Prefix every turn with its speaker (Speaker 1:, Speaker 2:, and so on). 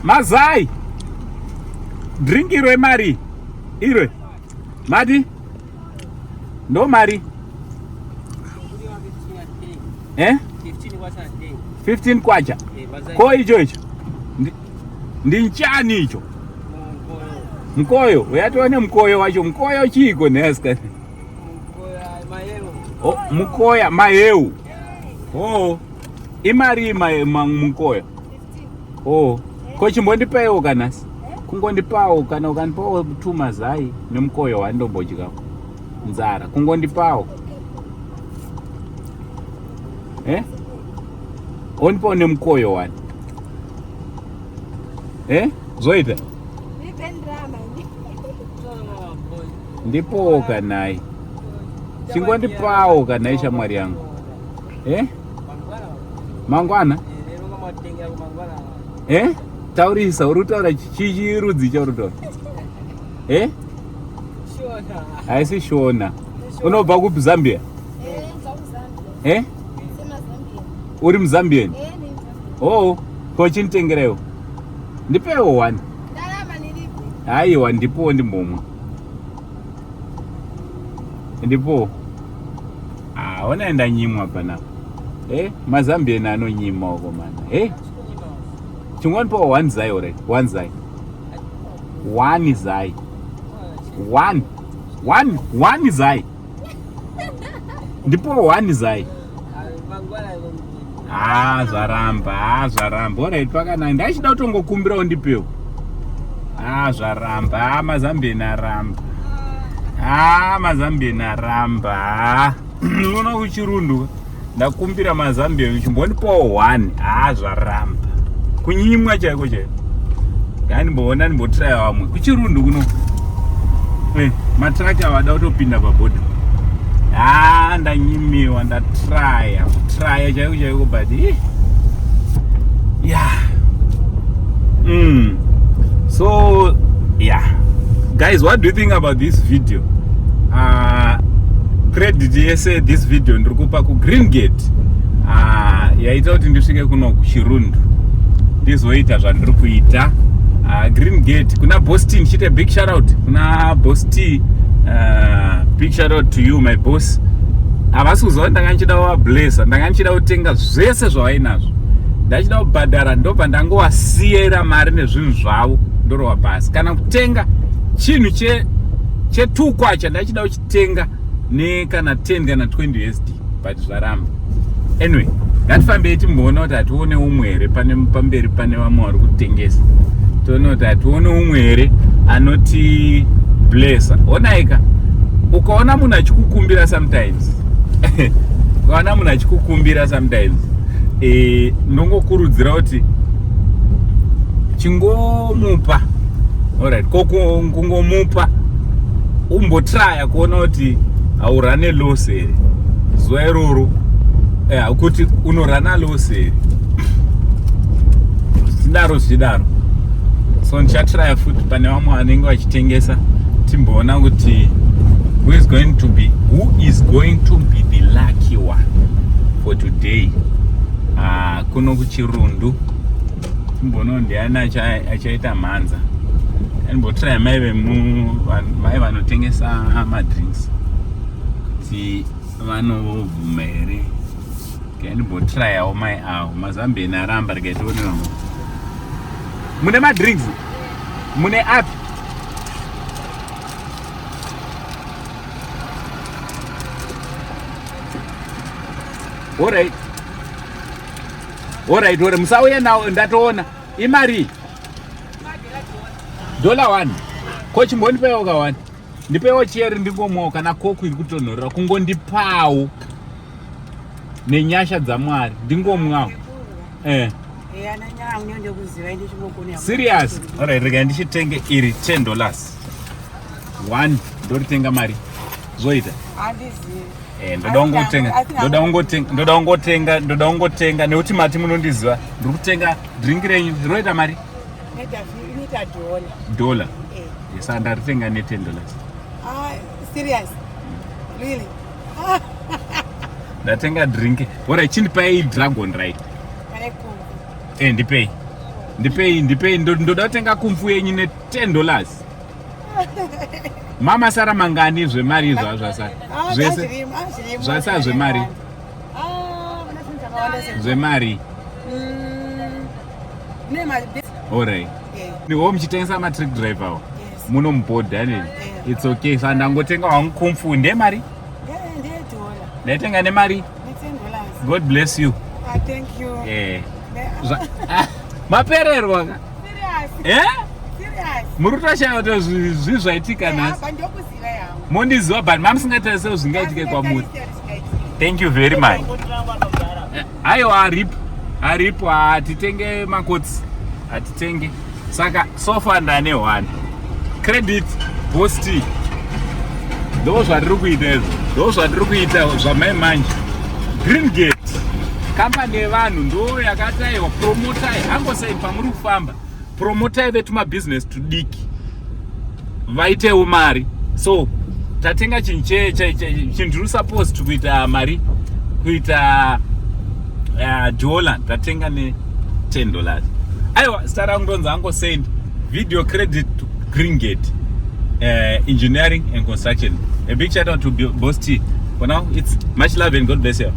Speaker 1: Mazai. Drink irwe mari. Irwe. Madi. No mari. 15 kwacha. Ko icho icho. Ndinchani icho. Mkoyo. Uyatone mkoyo wacho. Mkoyo chiko neska. Oh, mukoya mayeu. Oh. Imari mkoyo. Oh. Ko chimbondipawo kana? Kungondipawo kana ukanipawo 2 mazai nemkoyo wandombochika. Nzara. Kungondipawo. Onpo nemkoyo wani. Zoita. Ndipo kanai. Chingondipawo kana ishamwari yangu. Mangwana? Taurisa urutaura chichirudzi chaurutaura. Haisi shona. Unobva ku Zambia? Uri muzambian? Oh, ko chinitengerewo. Ndipewo wani. Aiwa ndipo ndimbomwa. Ndipo. Unaenda nyimwa pana. Mazambian anonyima uko mana. Chingoni po 1 zai already. 1 zai. 1 zai. 1 zai. Ndipo 1 zai. Zvaramba. Alright, pakana ndachida kutongokumbirawo ndipewo. Zvaramba. Mazambian aramba. Mazambian aramba. Unoona kuChirundu ndakumbira mazambian chimbondipawo 1. Zvaramba. Kunyimwa chaiko chaiko. Ndimboona ndimbotry wamwe. kuChirundu kuno. Matraka wada kutopinda pabhodha. Ndanyimiwa ndatry chaiko chaiko but So guys, what do you think about this video? Credit yese this video ndikupa ku Green Gate. Yaita kuti ndisvike kuno kuChirundu. Ndizoita zvandiri kuita. Green Gate kuna Boston, chite big shout out kuna Boston. Big shout out to you my boss. Havasi kuziva ndanganchida kuvablessa, ndanganchida kutenga zvese zvavainazvo. Ndachida kubhadhara ndobva ndangowasiyira mari nezvinhu zvavo ndorova basi. Kana kutenga chinhu che2 kwacha ndachida kuchitenga nekana 10 kana 20 USD but zvaramba. Anyway, ngatifambei timboona kuti hatione umwe here pamberi pane vamwe vari kutengesa. Tione kuti hatione umwe here anoti blessa. Onaika ukaona munhu achikukumbira sometimes ndongokurudzira kuti chingomupa. Alright, kungomupa umbotraya kuona kuti haurane loss here zuva iroro kuti unorana loss here zvidaro. So ndichatraya futi pane vamwe vanenge vachitengesa timboona kuti who is going to be the lucky one for today. Kuno kuChirundu timboona ndiani achaita mhanza. Ndimbotraya mai vanotengesa madrinks kuti vanovhuma here. Ndimbotrayawo mai avo. Mazambian aramba rikaitione vamwe. Mune madrinks? Mune api? Alright. Musauya nawo ndatoona. Imari? $1. Ko chimbondipawo ka 1. Ndipewo chiyeri ndingomwawo kana koku iri kutonhorera kungondipawo nenyasha dzaMwari ndingomwawo. Serious? Alright, rega ndichitenge iri $10. 1 ndoritenga mari. Zoita? Ndoda ungotenga nekuti mati munondiziva. Ndiri kutenga drink renyu roita mari? $1. Yes, ndaritenga $10.
Speaker 2: Serious? Really?
Speaker 1: Ndatenga drink. Alright, chindipai dragon right? Ndipei. ndipei ndoda kutenga kumfu yenyu $10. Mama sara mangani zvemari zvasara zvese zvasara zvemari zvemari alright niwo muchitengesa matrick driver wo munomubhodha nini it's okay sandangotenga wangu kumfu ndemari ndaitenga nemari God bless you.
Speaker 2: Thank you.
Speaker 1: Mapererwa ka?
Speaker 2: Serious.
Speaker 1: Serious. Murutashaya kuti zvizvaitika nhasi. Mondiziva but mamusingatarisa zvingaitika kwamuri. Thank you very much. Aiwa aripo hatitenge makotsi. Hatitenge. Saka sofa ndane 1. Credit bosti. Ndozvatiri kuita izvo. Ndozvatiri kuita zvamai manje. Green Gate company yevanhu ndo yakataiwa promotai angosai pamuri kufamba promotai vetuma business tudiki vaitewo mari so tatenga chinhu supposed kuita mari kuita dola tatenga ne $10 aiwa star rangu ndonzi angosend video credit to Green Gate engineering and construction. A big shout out to Boss T. For now, it's much love and God bless you.